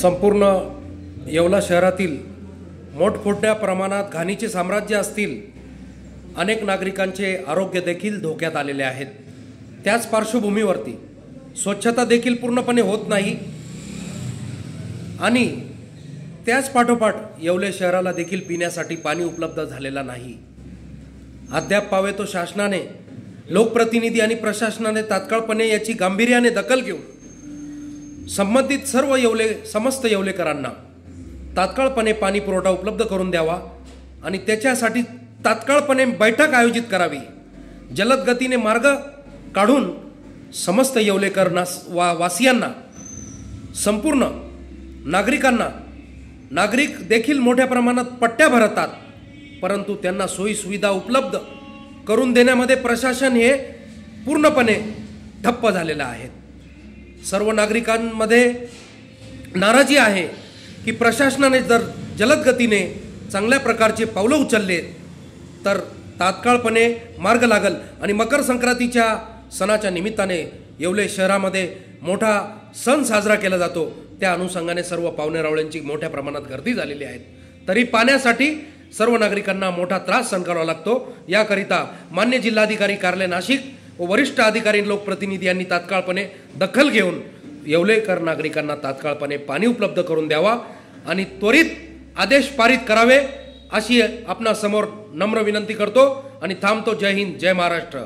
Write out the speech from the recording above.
संपूर्ण येवला शहरातील मोठमोठ्या प्रमाणात घाणीचे साम्राज्य असतील, अनेक नागरिकांचे आरोग्य देखील धोक्यात आलेले आहेत। त्याच पार्श्वभूमीवरती स्वच्छता देखील पूर्णपणे होत नाही आणि त्याच पाठोपाठ येवले शहराला देखील पिण्यासाठी पाणी उपलब्ध झालेला नाही। अद्याप पावे तो शासनाने, लोकप्रतिनिधी आणि प्रशासनाने तात्काळपणे याची गांभीर्याने दखल घेऊन संबंधित समस्त येवलेकरांना तात्काळपणे पाणी पुरवठा उपलब्ध करून द्यावा आणि त्याच्यासाठी तात्काळपणे बैठक आयोजित करावी। जलद गतीने मार्ग काढून समस्त वासियांना, संपूर्ण नागरिकांना, नागरिक देखील मोठ्या प्रमाणात पट्ट्या भरतात, परंतु त्यांना सोयी सुविधा उपलब्ध करून देण्यामध्ये प्रशासन हे पूर्णपणे ठप्प झालेलं आहे। सर्व नागरिकांमध्ये नाराजी आहे की प्रशासनाने जर जलद गतीने चांगल्या प्रकारचे पावलं उचलले तर तात्काळपणे मार्ग लागल आणि मकर संक्रांतीच्या सणाच्या निमित्ताने येवले शहरामध्ये मोठा सण साजरा केला जातो। त्या अनुषंगाने सर्व पाहुणेरावळ्यांची मोठ्या प्रमाणात गर्दी झालेली आहे, तरी पाण्यासाठी सर्व नागरिकांना मोठा त्रास सहन करावा लागतो। याकरिता मान्य जिल्हाधिकारी कार्यालय नाशिक व वरिष्ठ अधिकारी लोकप्रतिनिधी यांनी तात्काळपणे दखल घेऊन येवलेकर नागरिकांना तात्काळपणे पाणी उपलब्ध करून द्यावा आणि त्वरित आदेश पारित करावे अशी आपणा समोर नम्र विनंती करतो आणि थांबतो। जय हिंद, जय महाराष्ट्र।